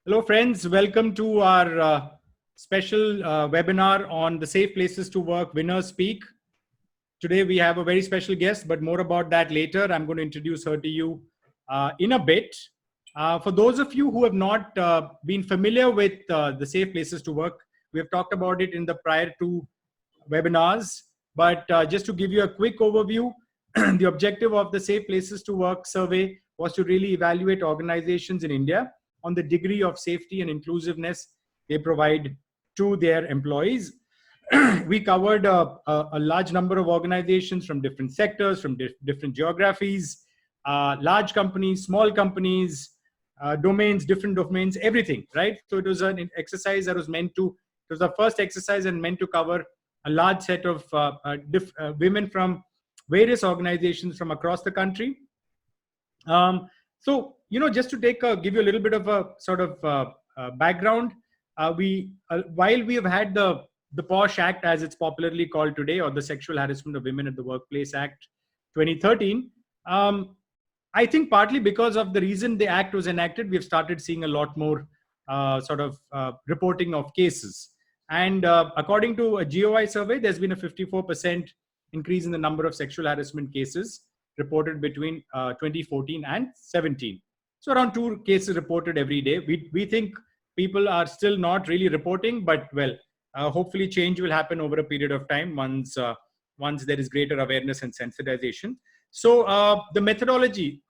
Hello, friends. Welcome to our special webinar on the Safe Places to Work Winners Speak. Today, we have a very special guest, but more about that later. I'm going to introduce her to you in a bit. For those of you who have not been familiar with the Safe Places to Work, we have talked about it in the prior two webinars. But just to give you a quick overview, the objective of the Safe Places to Work survey was to really evaluate organizations in India on the degree of safety and inclusiveness they provide to their employees. We covered a large number of organizations from different sectors, from different geographies, large companies, small companies, domains, different domains, everything, right? So it was an exercise that was meant to, it was the first exercise and meant to cover a large set of women from various organizations from across the country. So, just to give you a little bit of a sort of background, while we have had the POSH Act, as it's popularly called today, or the Sexual Harassment of Women at the Workplace Act 2013, I think partly because of the reason the act was enacted, we've started seeing a lot more reporting of cases. And according to a GOI survey, there's been a 54% increase in the number of sexual harassment cases reported between 2014 and 17. So around 2 cases reported every day. We think people are still not really reporting, but hopefully change will happen over a period of time once there is greater awareness and sensitization. So the methodology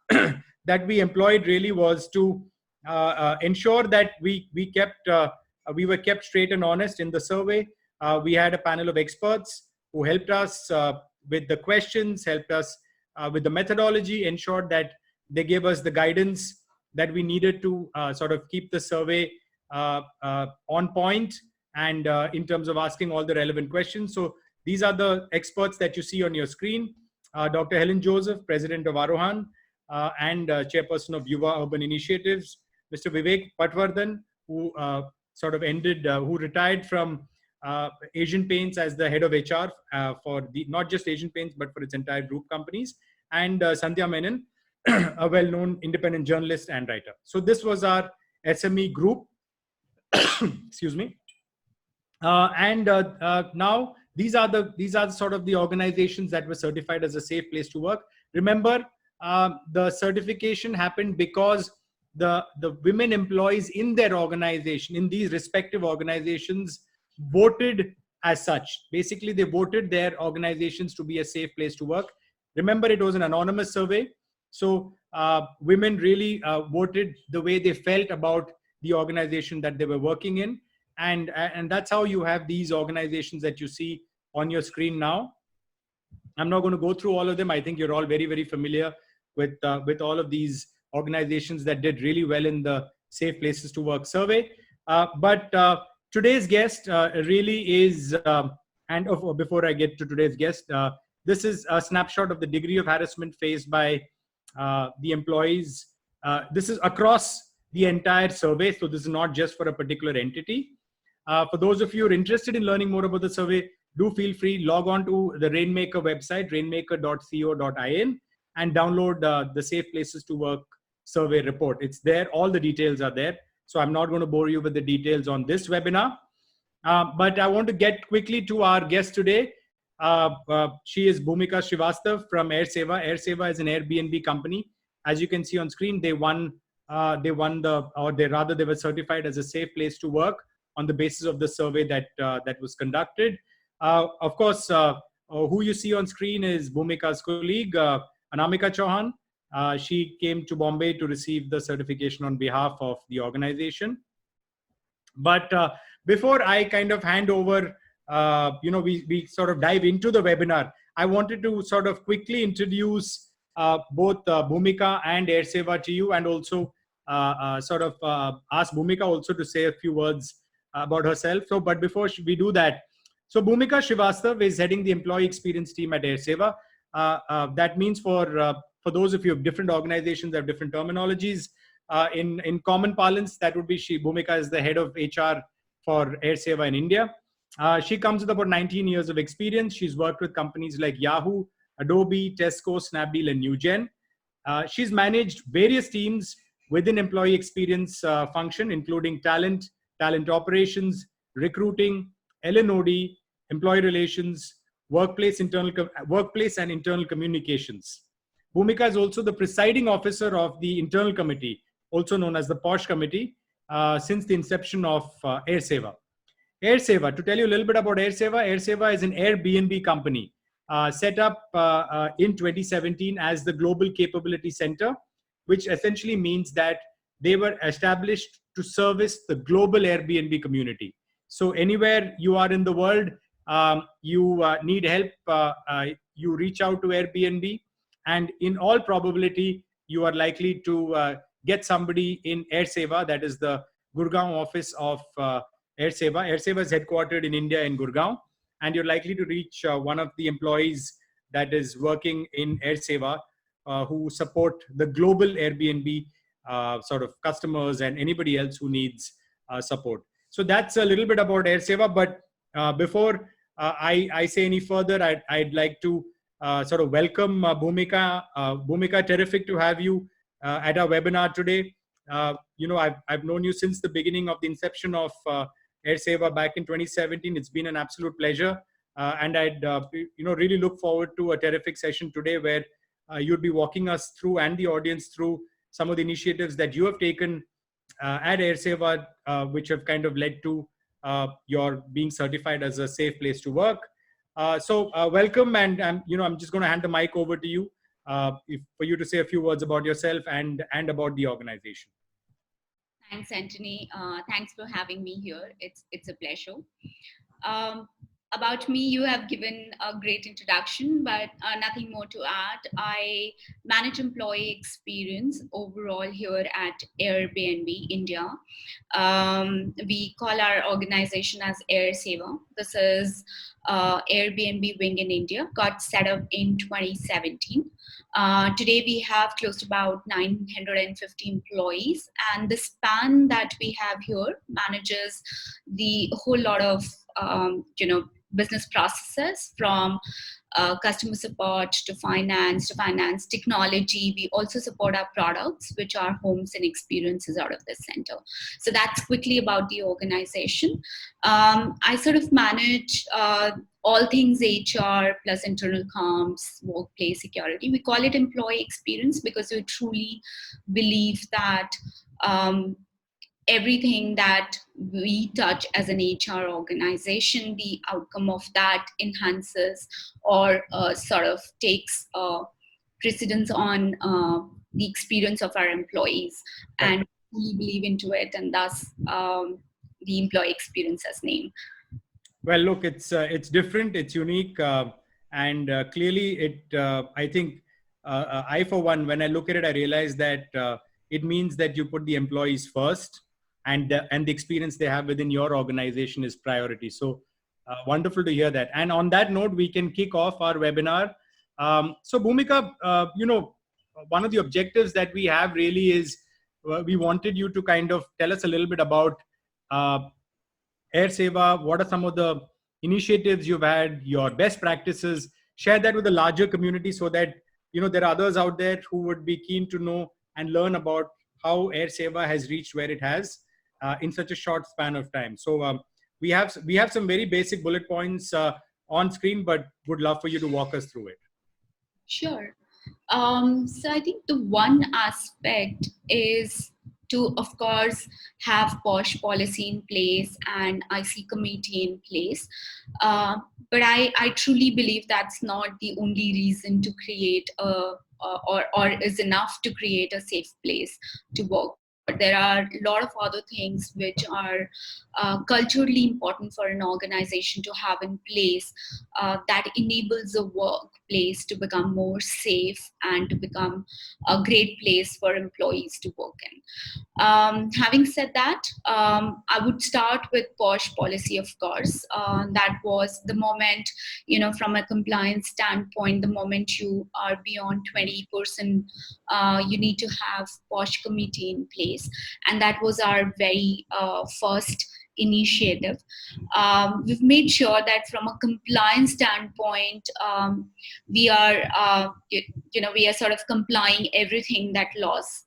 that we employed really was to ensure that we were kept straight and honest in the survey. We had a panel of experts who helped us with the questions, helped us with the methodology, ensured that they gave us the guidance that we needed to sort of keep the survey on point and in terms of asking all the relevant questions. So these are the experts that you see on your screen. Dr. Helen Joseph, President of Arohan and Chairperson of Yuva Urban Initiatives. Mr. Vivek Patwardhan, who who retired from Asian Paints as the head of HR for not just Asian Paints, but for its entire group companies. And Sandhya Menon, a well-known independent journalist and writer. So this was our SME group. Excuse me. Now these are sort of the organizations that were certified as a safe place to work. Remember, the certification happened because the women employees in their organization, in these respective organizations, voted as such. Basically, they voted their organizations to be a safe place to work. Remember, it was an anonymous survey. So women really voted the way they felt about the organization that they were working in. And that's how you have these organizations that you see on your screen now. I'm not going to go through all of them. I think you're all very, very familiar with all of these organizations that did really well in the Safe Places to Work survey. But today's guest really is, before I get to today's guest, this is a snapshot of the degree of harassment faced by the employees. This is across the entire survey, so this is not just for a particular entity. For those of you who are interested in learning more about the survey, do feel free, log on to the Rainmaker website, rainmaker.co.in, and download the Safe Places to Work survey report. It's there, all the details are there. So I'm not going to bore you with the details on this webinar. But I want to get quickly to our guest today. She is Bhumika Srivastav from Airseva. Airseva is an Airbnb company. As you can see on screen, they were certified as a safe place to work on the basis of the survey that was conducted. Of course, who you see on screen is Bhumika's colleague, Anamika Chauhan. She came to Bombay to receive the certification on behalf of the organization. But before I kind of hand over, we sort of dive into the webinar, I wanted to sort of quickly introduce both Bhumika and Airseva to you, and also ask Bhumika also to say a few words about herself. So, but before we do that, so Bhumika Srivastav is heading the employee experience team at Airseva. That means for those of you of different organizations that have different terminologies, in common parlance, that would be Bhumika is the head of HR for Airseva in India. She comes with about 19 years of experience. She's worked with companies like Yahoo, Adobe, Tesco, Snapdeal, and Newgen. She's managed various teams within employee experience function, including talent operations, recruiting, L&OD, employee relations, workplace and internal communications. Bhumika is also the presiding officer of the internal committee, also known as the POSH committee, since the inception of Airseva. Airseva, to tell you a little bit about Airseva, Airseva is an Airbnb company set up in 2017 as the Global Capability Center, which essentially means that they were established to service the global Airbnb community. So anywhere you are in the world, you need help, you reach out to Airbnb, and in all probability, you are likely to get somebody in Airseva, that is the Gurgaon office of Airseva. Airseva is headquartered in India in Gurgaon, and you're likely to reach one of the employees that is working in Airseva who support the global Airbnb sort of customers and anybody else who needs support. So that's a little bit about Airseva. But before I say any further, I'd like to sort of welcome Bhumika. Bhumika, terrific to have you at our webinar today. I've known you since the beginning of the inception of Airseva back in 2017. It's been an absolute pleasure. And I'd really look forward to a terrific session today where you'll be walking us through, and the audience through, some of the initiatives that you have taken at Airseva, which have kind of led to your being certified as a safe place to work. So welcome, and I'm just going to hand the mic over to you for you to say a few words about yourself and about the organization. Thanks, Anthony. Thanks for having me here. It's a pleasure. About me, you have given a great introduction, but nothing more to add. I manage employee experience overall here at Airbnb India. We call our organization as Airseva. This is Airbnb wing in India, got set up in 2017. Today we have close to about 950 employees, and the span that we have here manages the whole lot of business processes, from customer support to finance technology. We also support our products, which are homes and experiences out of this center. So that's quickly about the organization. I sort of manage all things HR plus internal comms, workplace security. We call it employee experience because we truly believe that everything that we touch as an HR organization, the outcome of that enhances or sort of takes precedence on the experience of our employees. Right. And we believe into it, and thus the employee experience as name. Well, look, it's different, it's unique, and clearly it, I think, I for one, when I look at it, I realize that it means that you put the employees first, and the experience they have within your organization is priority. So wonderful to hear that. And on that note, we can kick off our webinar. So Bhumika, one of the objectives that we have really is we wanted you to kind of tell us a little bit about Airseva. What are some of the initiatives you've had, your best practices? Share that with the larger community so that there are others out there who would be keen to know and learn about how Airseva has reached where it has in such a short span of time. So we have some very basic bullet points on screen, but would love for you to walk us through it. Sure. So I think the one aspect is to, of course, have POSH policy in place and IC committee in place. But I truly believe that's not the only reason to create or is enough to create a safe place to work. But there are a lot of other things which are culturally important for an organization to have in place that enables a workplace to become more safe and to become a great place for employees to work in. Having said that, I would start with POSH policy, of course. That was the moment, from a compliance standpoint, the moment you are beyond 20%, you need to have POSH committee in place. And that was our very first initiative. We've made sure that from a compliance standpoint, we are sort of complying everything that laws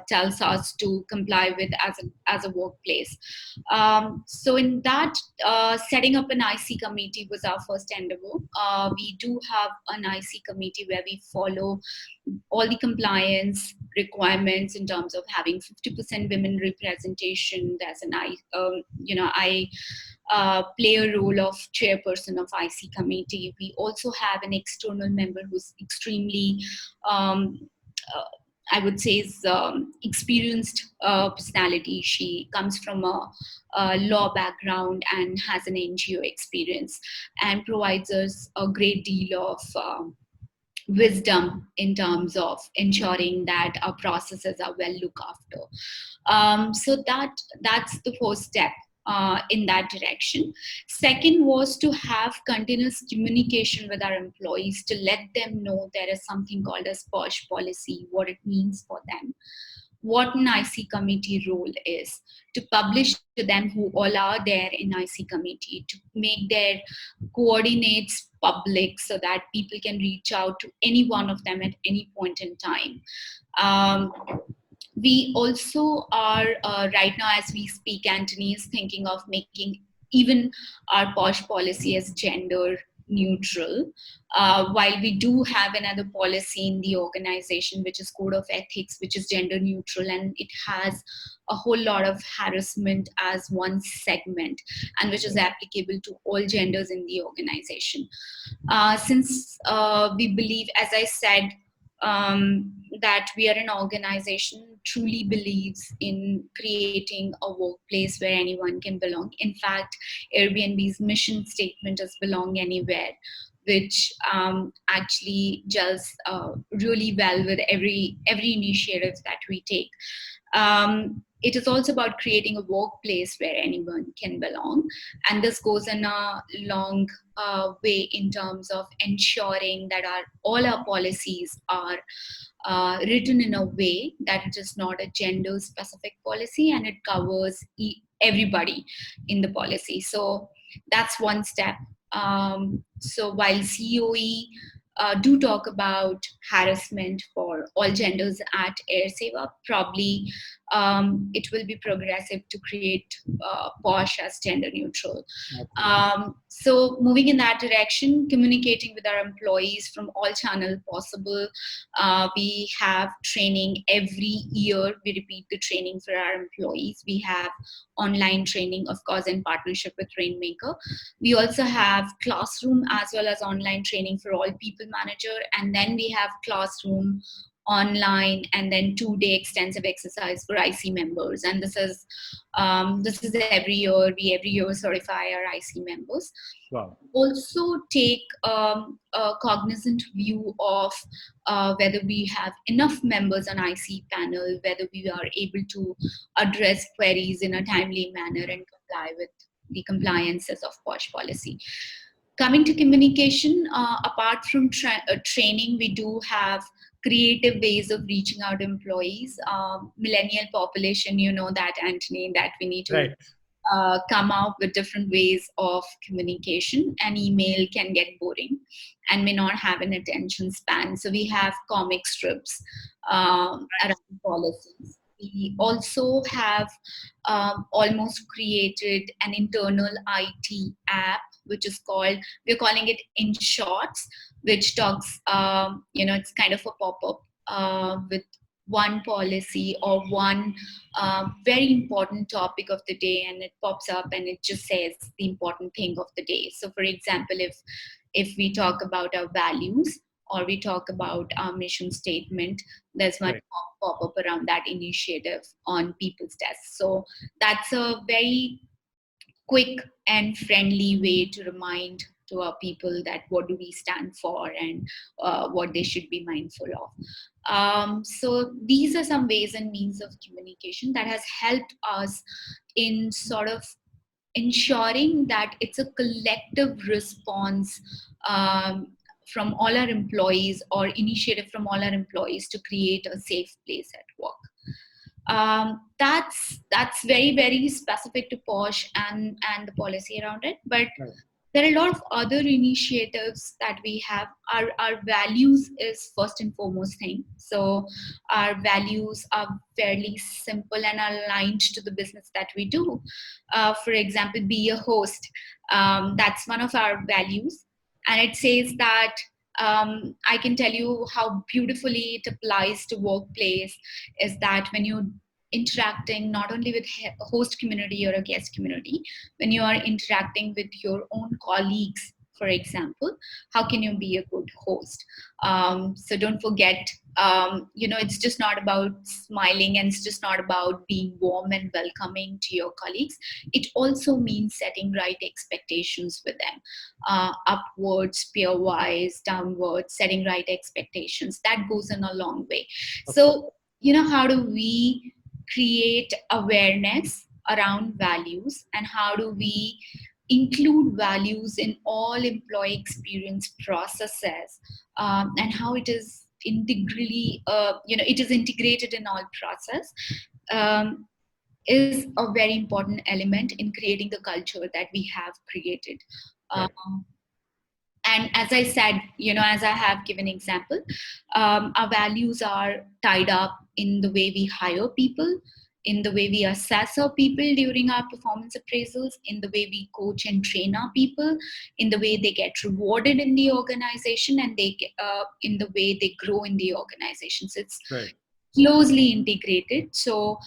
tells us to comply with as a workplace. So in that, setting up an IC committee was our first endeavor. We do have an IC committee where we follow all the compliance requirements in terms of having 50% women representation. There's an I play a role of chairperson of IC committee. We also have an external member who's extremely uh, I would say is experienced personality. She comes from a law background and has an NGO experience and provides us a great deal of wisdom in terms of ensuring that our processes are well looked after. So that's the first step in that direction. Second was to have continuous communication with our employees to let them know there is something called as POSH policy, what it means for them, what an IC committee role is, to publish to them who all are there in IC committee, to make their coordinates public so that people can reach out to any one of them at any point in time. Um, we also are, right now as we speak, Anthony is thinking of making even our POSH policy as gender neutral. While we do have another policy in the organization, which is Code of Ethics, which is gender neutral, and it has a whole lot of harassment as one segment, and which is applicable to all genders in the organization. Since we believe, as I said, that we are an organization truly believes in creating a workplace where anyone can belong. In fact, Airbnb's mission statement is belong anywhere, which actually gels really well with every initiative that we take. It is also about creating a workplace where anyone can belong. And this goes in a long way in terms of ensuring that all our policies are written in a way that it is not a gender specific policy and it covers everybody in the policy. So that's one step. So while COE do talk about harassment for all genders at Airseva, probably it will be progressive to create POSH as gender neutral. So moving in that direction, communicating with our employees from all channels possible. We have training every year. We repeat the training for our employees. We have online training, of course, in partnership with Rainmaker. We also have classroom as well as online training for all people manager. And then we have classroom online and then 2-day extensive exercise for IC members. And this is every year. We every year certify our IC members. Wow. Also take a cognizant view of whether we have enough members on IC panel, whether we are able to address queries in a timely manner and comply with the compliances of POSH policy. Coming to communication, apart from training, we do have creative ways of reaching out to employees. Millennial population, you know that, Anthony, that we need to come out with different ways of communication. An email can get boring and may not have an attention span. So we have comic strips around policies. We also have almost created an internal IT app, which is called, we're calling it In Shorts, which talks, it's kind of a pop-up with one policy or one very important topic of the day, and it pops up and it just says the important thing of the day. So for example, if we talk about our values or we talk about our mission statement, there's one pop-up around that initiative on people's desks. So that's a very quick and friendly way to remind to our people that what do we stand for and what they should be mindful of. So these are some ways and means of communication that has helped us in sort of ensuring that it's a collective response from all our employees or initiative from all our employees to create a safe place at work. That's very, very specific to POSH and the policy around it. But there are a lot of other initiatives that we have. Our values is first and foremost thing. So our values are fairly simple and aligned to the business that we do. For example, be a host. That's one of our values. And it says that I can tell you how beautifully it applies to workplace is that when you interacting not only with a host community or a guest community, when you are interacting with your own colleagues, for example, how can you be a good host? So don't forget, it's just not about smiling, and it's just not about being warm and welcoming to your colleagues. It also means setting right expectations with them, upwards, peer wise, downwards, setting right expectations. That goes in a long way. So, how do we create awareness around values, and how do we include values in all employee experience processes, and how it is integrally it is integrated in all process, um, is a very important element in creating the culture that we have created. Right. And as I said, as I have given example, our values are tied up in the way we hire people, in the way we assess our people during our performance appraisals, in the way we coach and train our people, in the way they get rewarded in the organization, and in the way they grow in the organization. So it's Right. closely integrated. So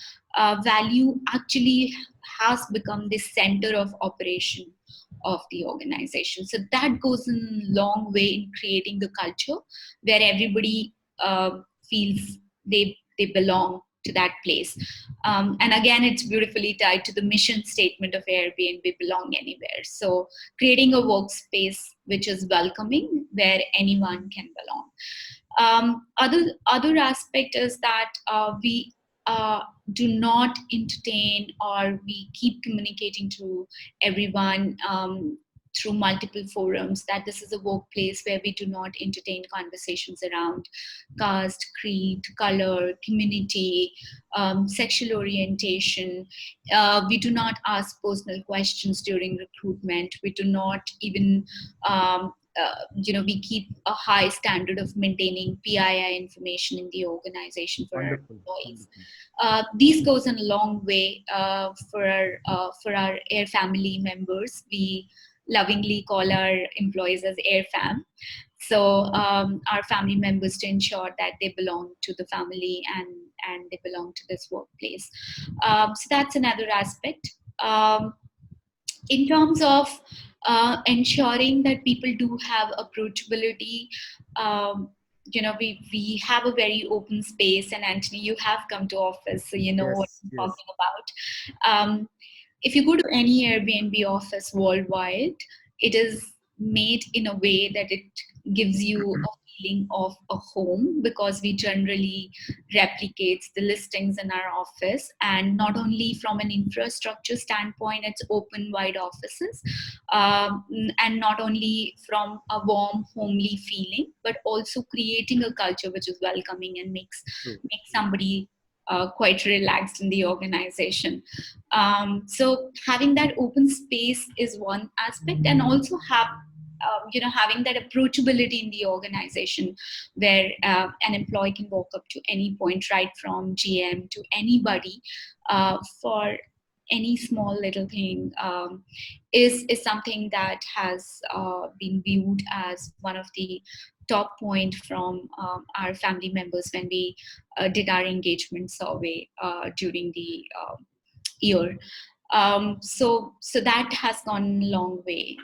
value actually has become the center of operation of the organization. So that goes a long way in creating the culture where everybody feels they belong to that place. And again, it's beautifully tied to the mission statement of Airbnb, belong anywhere. So creating a workspace which is welcoming, where anyone can belong. Other aspect is that we do not entertain, or we keep communicating to everyone through multiple forums, that this is a workplace where we do not entertain conversations around caste, creed, color, community, sexual orientation. We do not ask personal questions during recruitment. We do not even we keep a high standard of maintaining PII information in the organization for our Wonderful. employees. Wonderful. These goes in a long way for our Air family members. We lovingly call our employees as Air Fam. So our family members, to ensure that they belong to the family, and they belong to this workplace. So that's another aspect. In terms of ensuring that people do have approachability, we have a very open space, and Anthony, you have come to office, so you know what Yes. I'm Yes. talking about. If you go to any Airbnb office worldwide, it is made in a way that it gives you a feeling of a home, because we generally replicates the listings in our office. And not only from an infrastructure standpoint, it's open wide offices, and not only from a warm homely feeling, but also creating a culture which is welcoming and makes True. somebody quite relaxed in the organization. So having that open space is one aspect, and also having that approachability in the organization, where an employee can walk up to any point, right from GM to anybody, for any small little thing, is something that has been viewed as one of the top point from our family members when we did our engagement survey during the year. So that has gone a long way.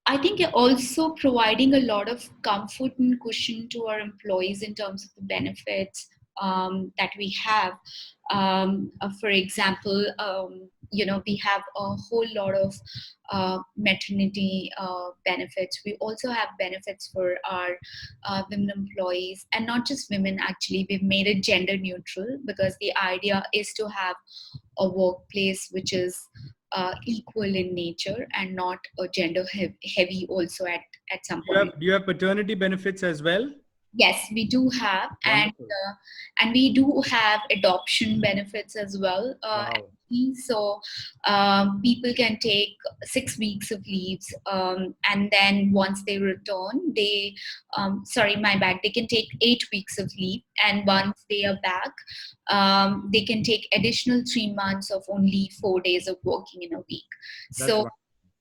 I think also providing a lot of comfort and cushion to our employees in terms of the benefits that we have. For example, we have a whole lot of maternity benefits. We also have benefits for our women employees, and not just women. Actually, we've made it gender neutral, because the idea is to have a workplace which is equal in nature, and not a gender heavy also at some Do you point. have paternity benefits as well? Yes, we do have, Wonderful. and we do have adoption benefits as well. Wow. So people can take 6 weeks of leaves, and then once they return, sorry, my bad. They can take 8 weeks of leave, and once they are back, they can take additional 3 months of only 4 days of working in a week. That's So wonderful.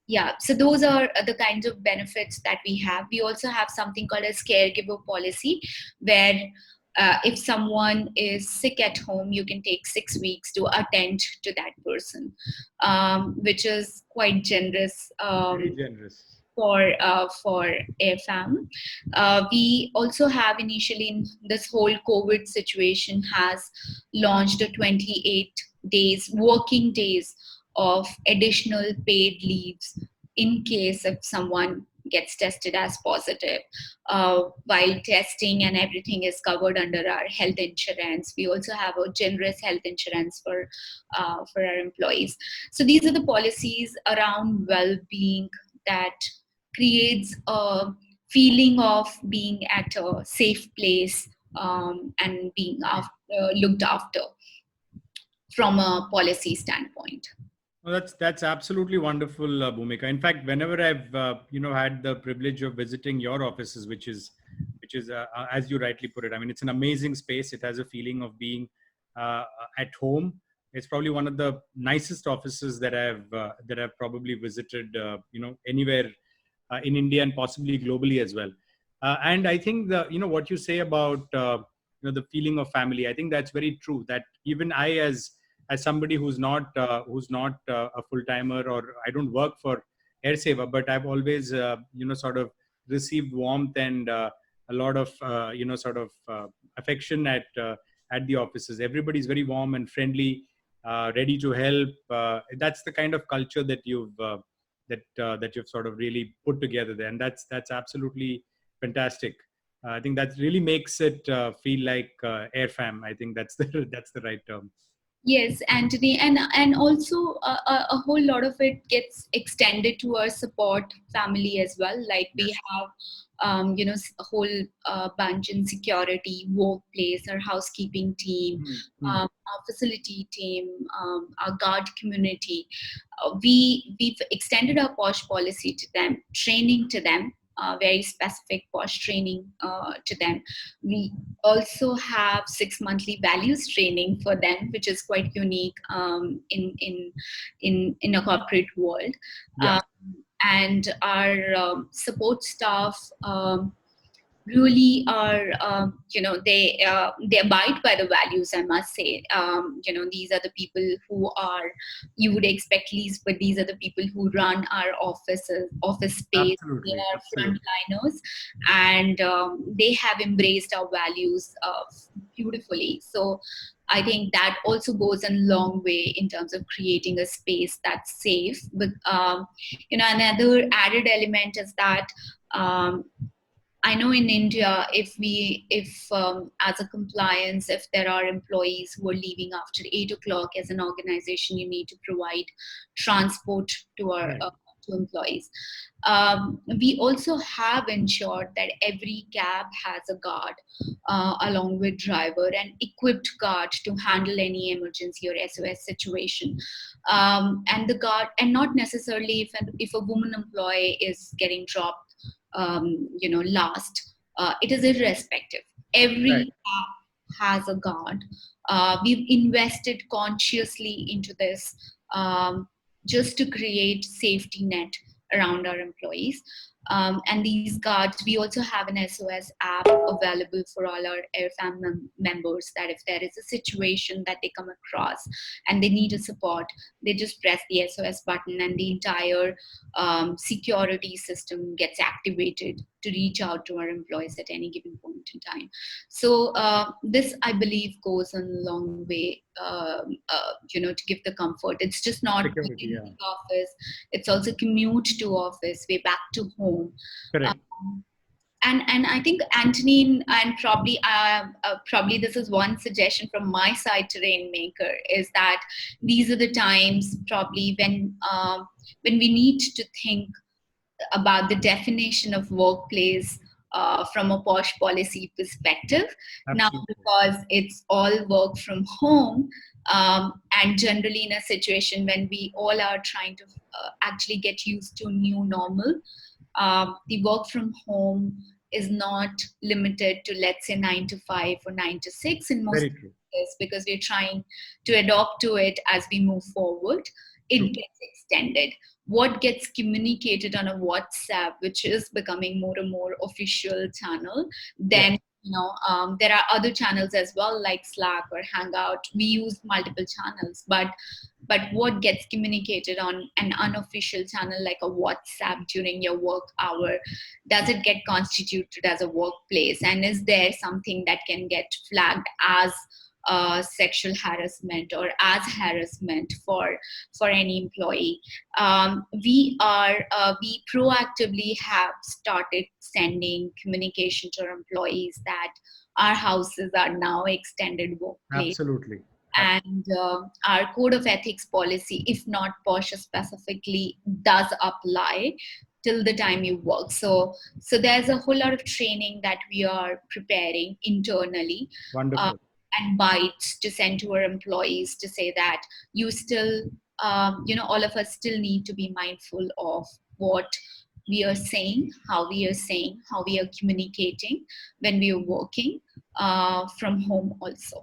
yeah, so those are the kinds of benefits that we have. We also have something called as caregiver policy, where if someone is sick at home, you can take 6 weeks to attend to that person, which is quite generous. Very generous. For AirFam. We also have initially in this whole COVID situation has launched a 28 days working days of additional paid leaves in case if someone gets tested as positive. While testing and everything is covered under our health insurance, we also have a generous health insurance for our employees. So these are the policies around well-being that creates a feeling of being at a safe place, and being looked after from a policy standpoint. Well, that's absolutely wonderful, Bhumika. In fact, whenever I've had the privilege of visiting your offices, which is as you rightly put it, I mean, it's an amazing space. It has a feeling of being at home. It's probably one of the nicest offices that I've probably visited. Anywhere in India and possibly globally as well. And I think what you say about the feeling of family. I think that's very true. That even I, as somebody who's not a full timer, or I don't work for Airseva, but I've always sort of received warmth and a lot of sort of affection at the offices. Everybody's very warm and friendly, ready to help. That's the kind of culture that you've sort of really put together there, and that's absolutely fantastic. I think that really makes it feel like AirFam. I think that's the that's the right term. Yes, Anthony, and also a whole lot of it gets extended to our support family as well. Like we Yes. have, a whole bunch in security, workplace, our housekeeping team, Mm-hmm. our facility team, our guard community. We've extended our posh policy to them, training to them, very specific posh training to them. We also have 6 monthly values training for them, which is quite unique in a corporate world. Yeah. Um, and our support staff really are, they abide by the values, I must say. These are the people who are, you would expect least, but these are the people who run our office space. They Absolutely. are Absolutely. frontliners, and they have embraced our values beautifully. So I think that also goes a long way in terms of creating a space that's safe. But another added element is that um, I know in India, if as a compliance, if there are employees who are leaving after 8 o'clock, as an organization, you need to provide transport to our Right. to employees. We also have ensured that every cab has a guard, along with driver and equipped guard to handle any emergency or SOS situation. And the guard, and not necessarily if a woman employee is getting dropped last. It is irrespective. Right. Every app has a guard. We've invested consciously into this, just to create safety net around our employees. And these guards, we also have an SOS app available for all our AirFam members, that if there is a situation that they come across and they need a support, they just press the SOS button, and the entire security system gets activated to reach out to our employees at any given point in time. So this, I believe, goes a long way, to give the comfort. It's just not Security. within Yeah. the office; it's also commute to office, way back to home. Correct. Um, and I think Anthony, and probably this is one suggestion from my side to Rainmaker, is that these are the times probably when we need to think about the definition of workplace from a posh policy perspective. Now, Absolutely. because it's all work from home, and generally in a situation when we all are trying to actually get used to new normal, the work from home is not limited to, let's say, 9 to 5 or 9 to 6 in most Very true. cases, because we're trying to adopt to it as we move forward. It True. gets extended. What gets communicated on a WhatsApp, which is becoming more and more official channel, Yeah. then there are other channels as well, like Slack or Hangout. We use multiple channels, but what gets communicated on an unofficial channel like a WhatsApp during your work hour, does it get constituted as a workplace, and is there something that can get flagged as sexual harassment or as harassment for any employee? We proactively have started sending communication to our employees that our houses are now extended workplace, Absolutely. and our code of ethics policy, if not Porsche specifically, does apply till the time you work. So there's a whole lot of training that we are preparing internally, uh, Wonderful. and bites to send to our employees to say that you still, all of us still need to be mindful of what we are saying, how we are saying, how we are communicating when we are working from home also.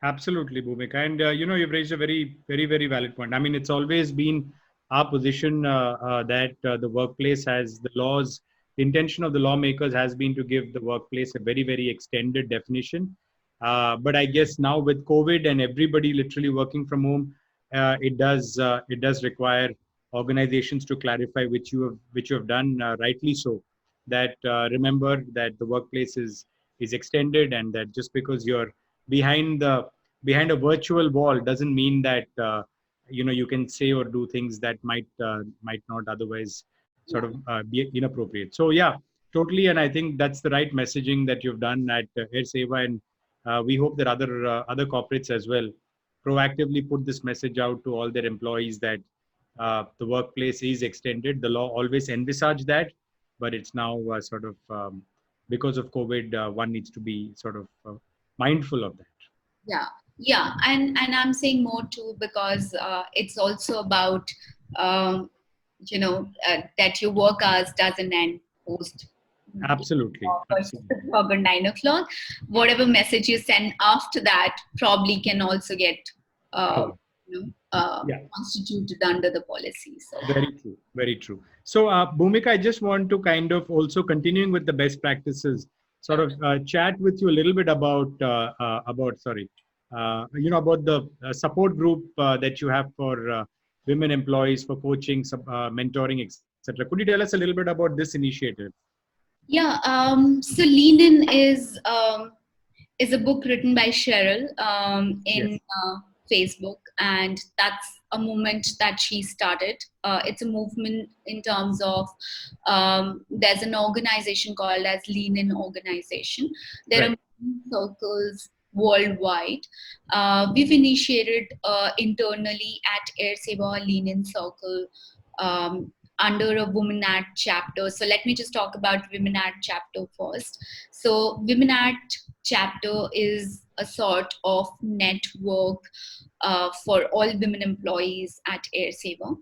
Absolutely, Bhumika. And you've raised a very, very, very valid point. I mean, it's always been our position that the workplace has the laws. The intention of the lawmakers has been to give the workplace a very, very extended definition. But I guess now with COVID and everybody literally working from home, it does require organizations to clarify, which you have done rightly so. That remember that the workplace is extended, and that just because you're behind the behind a virtual wall doesn't mean that you can say or do things that might not otherwise sort of be inappropriate. So yeah, totally. And I think that's the right messaging that you've done at Airseva, and we hope that other corporates as well proactively put this message out to all their employees that the workplace is extended. The law always envisaged that, but it's now sort of because of COVID, one needs to be sort of mindful of that. Yeah, yeah, and I'm saying more too because it's also about um, that your work hours doesn't end post Absolutely. first Absolutely. o'clock or 9 o'clock. Whatever message you send after that probably can also get Covered. Yeah, constituted under the policy. So very true. Very true. So, Bhumika, I just want to kind of also continuing with the best practices, sort of chat with you a little bit about the support group that you have for women employees for coaching, mentoring, etc. Could you tell us a little bit about this initiative? yeah, so Lean In is a book written by Cheryl in Yes. Facebook, and that's a movement that she started. It's a movement in terms of there's an organization called as Lean In Organization. There are Right. many circles worldwide. We've initiated internally at Airseva Lean In Circle. Under a Women at chapter. So let me just talk about Women at chapter first. So Women at chapter is a sort of network for all women employees at Airseva.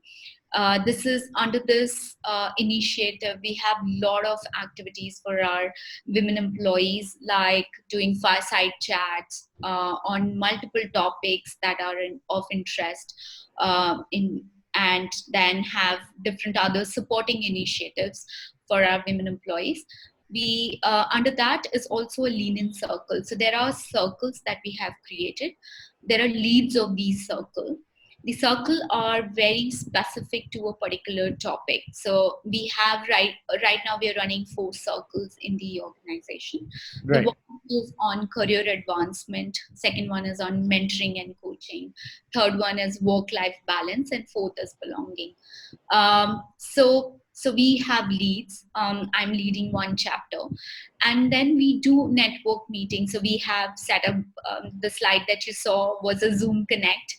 This is under this initiative, we have a lot of activities for our women employees, like doing fireside chats on multiple topics that are of interest in, and then have different other supporting initiatives for our women employees. We under that is also a lean in circle. So there are circles that we have created. There are leads of these circles. The circle are very specific to a particular topic. So we have right now we are running 4 circles in the organization. The Right. one is on career advancement, second one is on mentoring and coaching, third one is work life balance, and fourth is belonging. So we have leads. I'm leading one chapter, and then we do network meetings. So we have set up the slide that you saw was a Zoom Connect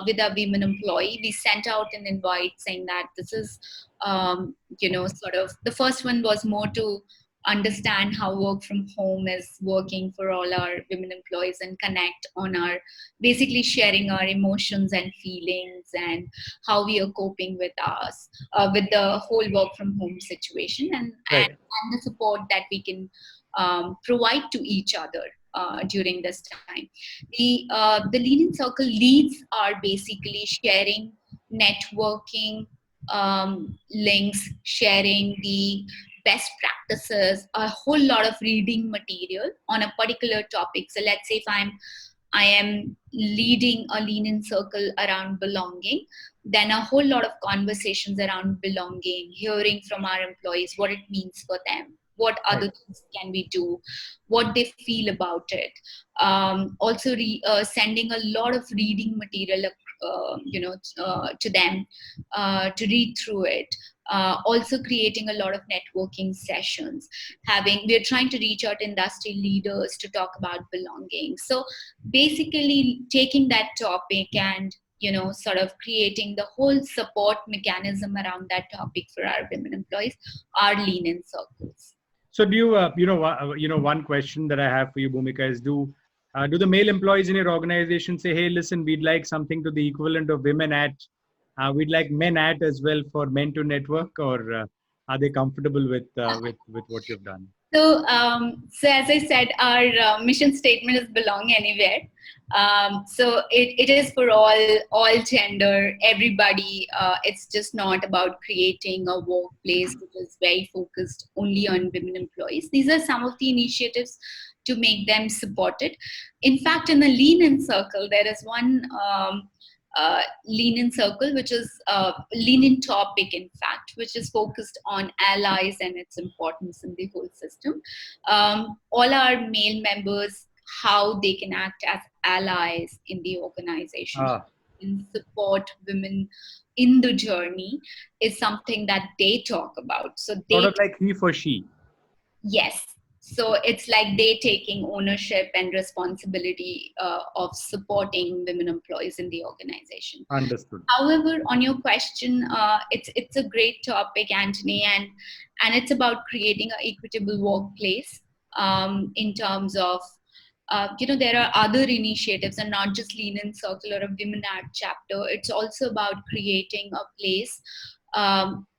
with our women employee. We sent out an invite saying that this is, sort of the first one was more to understand how work from home is working for all our women employees and connect on our basically sharing our emotions and feelings and how we are coping with us with the whole work from home situation Right. and the support that we can provide to each other during this time. The Lean in Circle leads are basically sharing, networking, links, sharing the best practices, a whole lot of reading material on a particular topic. So let's say if I am leading a Lean in Circle around belonging, then a whole lot of conversations around belonging, hearing from our employees what it means for them, what Right. other things can we do, what they feel about it. Also, sending a lot of reading material, to them to read through it. Also creating a lot of networking sessions. We're trying to reach out industry leaders to talk about belonging. So basically taking that topic and sort of creating the whole support mechanism around that topic for our women employees are Lean in Circles. So do you, one question that I have for you, Bhumika, is do the male employees in your organization say, hey, listen, we'd like something to the equivalent of women at, we'd like men at as well for men to network, or are they comfortable with what you've done? So as I said, our mission statement is belong anywhere. So it is for all gender, everybody. It's just not about creating a workplace which is very focused only on women employees. These are some of the initiatives to make them supported. In fact, in the Lean In Circle, there is one Lean In Circle, which is Lean In Topic, in fact, which is focused on allies and its importance in the whole system. All our male members, how they can act as allies in the organization and support women in the journey is something that they talk about. So Sort they, of like he for she. yes. So it's like they taking ownership and responsibility of supporting women employees in the organization. Understood. However, on your question, it's a great topic, Anthony, and it's about creating an equitable workplace in terms of there are other initiatives and not just Lean In Circle or a Women Art chapter. It's also about creating a place.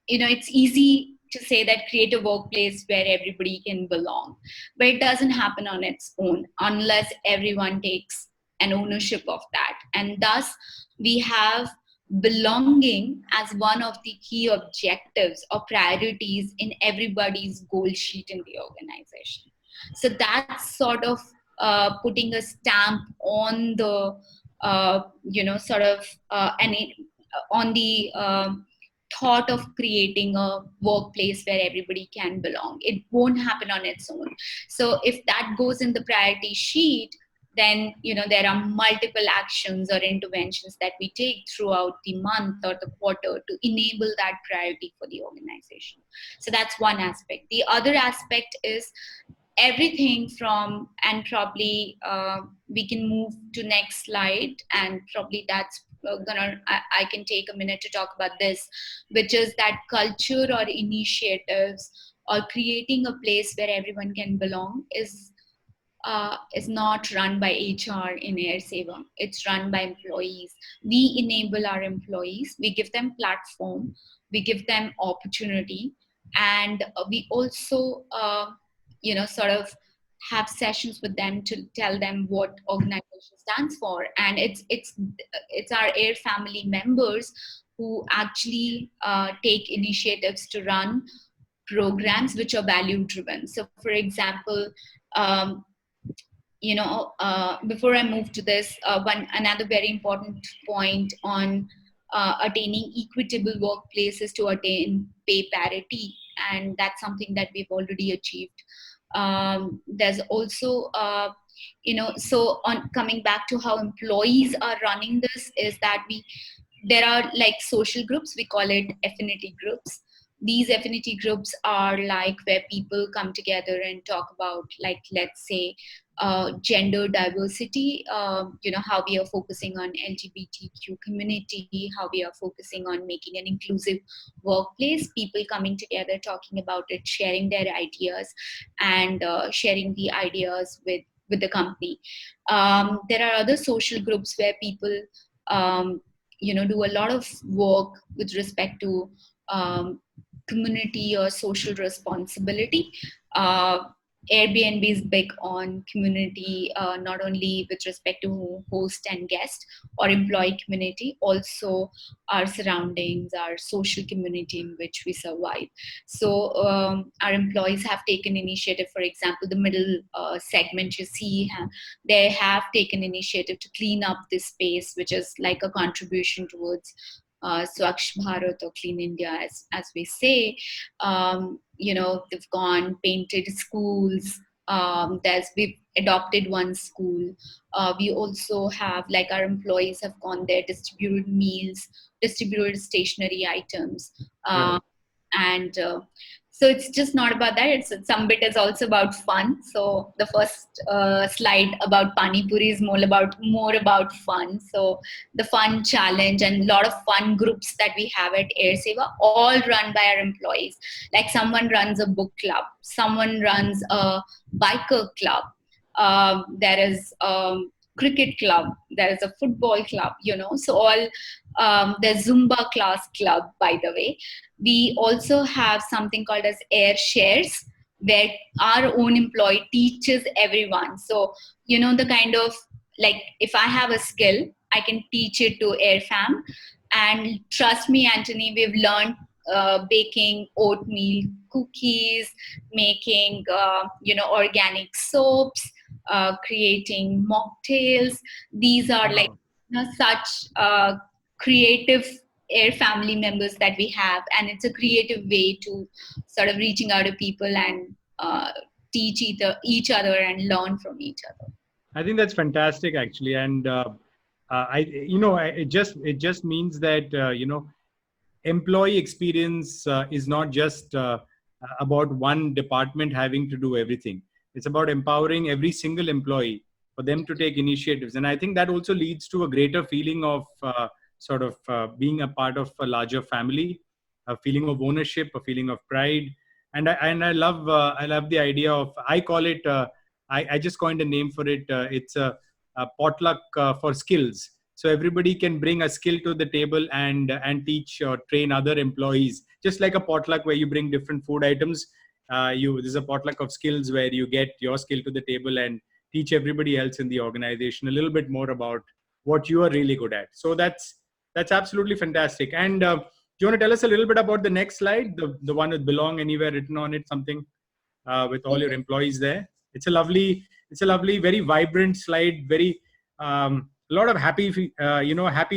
It's easy to say that create a workplace where everybody can belong, but it doesn't happen on its own unless everyone takes an ownership of that. And thus, we have belonging as one of the key objectives or priorities in everybody's goal sheet in the organization. So that's sort of putting a stamp on the sort of on the thought of creating a workplace where everybody can belong. It won't happen on its own. So if that goes in the priority sheet, then there are multiple actions or interventions that we take throughout the month or the quarter to enable that priority for the organization. So that's one aspect. The other aspect is everything from, and probably we can move to next slide, and probably that's I can take a minute to talk about this, which is that culture or initiatives or creating a place where everyone can belong is not run by HR in Airseva. It's run by employees. We enable our employees. We give them platform. We give them opportunity, and we also, sort of have sessions with them to tell them what organization stands for. And it's our Air family members who actually take initiatives to run programs which are value driven. So, for example, um, before I move to this, another very important point on attaining equitable workplaces to attain pay parity, and that's something that we've already achieved. There's also, so on coming back to how employees are running this, is that there are like social groups, we call it affinity groups, These affinity groups are like where people come together and talk about, like, let's say, gender diversity, how we are focusing on LGBTQ community, how we are focusing on making an inclusive workplace, people coming together, talking about it, sharing their ideas, and sharing the ideas with the company. There are other social groups where people, um, do a lot of work with respect to um, community or social responsibility. Airbnb is big on community, not only with respect to host and guest or employee community, also our surroundings, our social community in which we survive. So our employees have taken initiative. For example, the middle segment you see, they have taken initiative to clean up this space, which is like a contribution towards Swachh Bharat or Clean India, as we say. They've gone, painted schools. We've adopted one school. We also have, like, our employees have gone there, distributed meals, distributed stationery items. Right. And so it's just not about that. Some bit is also about fun. So the first slide about pani puri is more about fun. So the fun challenge and a lot of fun groups that we have at Airseva, all run by our employees. Like, someone runs a book club, someone runs a biker club, there is cricket club, there is a football club, so all, there's Zumba class club, by the way. We also have something called as Air Shares, where our own employee teaches everyone. So, the kind of, like, if I have a skill, I can teach it to Air Fam. And trust me, Anthony, we've learned baking oatmeal cookies, making, organic soaps, creating mocktails. These are like, Wow. such creative Air family members that we have, and it's a creative way to sort of reaching out to people and teach each other and learn from each other. I think that's fantastic, actually, and it just means that employee experience is not just about one department having to do everything. It's about empowering every single employee for them to take initiatives, and I think that also leads to a greater feeling of being a part of a larger family, a feeling of ownership, a feeling of pride. And I love the idea of, I call it, I just coined a name for it. It's a potluck for skills. So everybody can bring a skill to the table and teach or train other employees, just like a potluck where you bring different food items. There's a potluck of skills where you get your skill to the table and teach everybody else in the organization a little bit more about what you are really good at. So that's absolutely fantastic. And do you want to tell us a little bit about the next slide, the one with belong anywhere written on it, something with all your employees there? It's a lovely, very vibrant slide. Very a lot of happy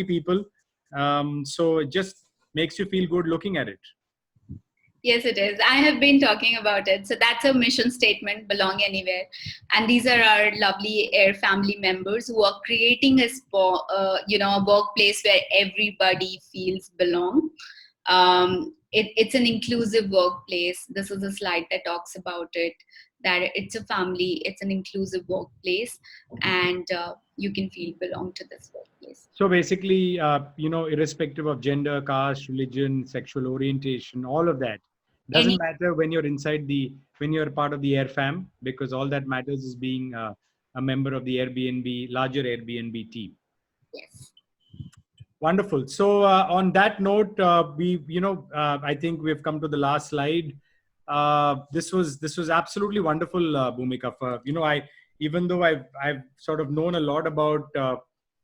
people. So it just makes you feel good looking at it. Yes, it is. I have been talking about it. So that's a mission statement, belong anywhere. And these are our lovely Air family members who are creating a workplace where everybody feels belong. It's an inclusive workplace. This is a slide that talks about it, that it's a family, it's an inclusive workplace, and you can feel belong to this workplace. So basically, irrespective of gender, caste, religion, sexual orientation, all of that doesn't Any matter when you're part of the Air Fam, because all that matters is being a member of the larger Airbnb team. Yes. Wonderful. So on that note, I think we've come to the last slide. This was absolutely wonderful, Bhumika. Even though I've sort of known a lot about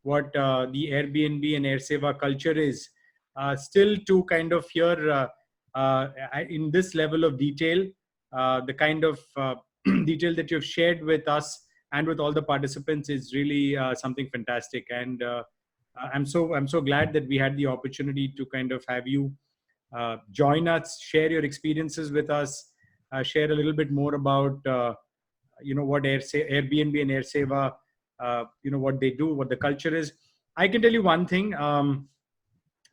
what the Airbnb and Airseva culture is, still to kind of hear in this level of detail, the kind of detail that you've shared with us and with all the participants is really something fantastic. And I'm so glad that we had the opportunity to kind of have you join us, share your experiences with us, share a little bit more about what Airbnb and Airseva, what they do, what the culture is. I can tell you one thing.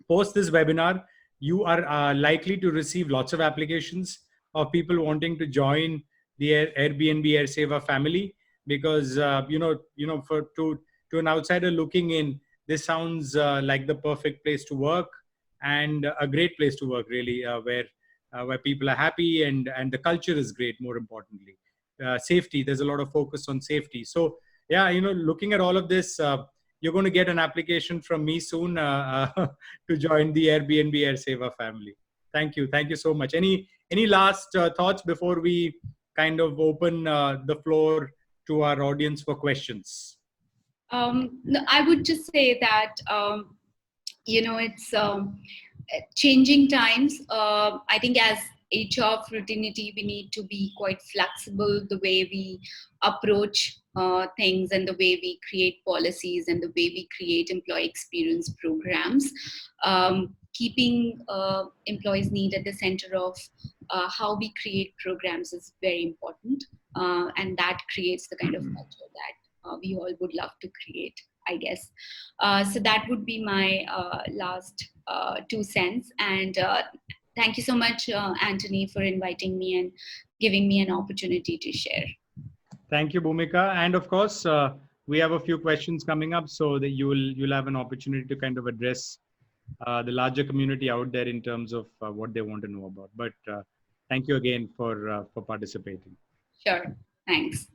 Post this webinar, you are likely to receive lots of applications of people wanting to join the Airbnb Airseva family, because for to an outsider looking in, this sounds like the perfect place to work, and a great place to work, really, where people are happy, and the culture is great. More importantly, safety. There's a lot of focus on safety. So yeah, looking at all of this, you're going to get an application from me soon to join the Airbnb Airseva family. Thank you so much. Any last thoughts before we kind of open the floor to our audience for questions? No, I would just say that it's changing times. I think as HR fraternity, we need to be quite flexible the way we approach things, and the way we create policies, and the way we create employee experience programs. Keeping employees' need at the center of how we create programs is very important, and that creates the kind of culture that we all would love to create, I guess. So that would be my last 2 cents. And thank you so much, Anthony, for inviting me and giving me an opportunity to share. Thank you, Bhumika. And of course, we have a few questions coming up, so that you'll have an opportunity to kind of address the larger community out there in terms of what they want to know about. But thank you again for participating. Sure. Thanks.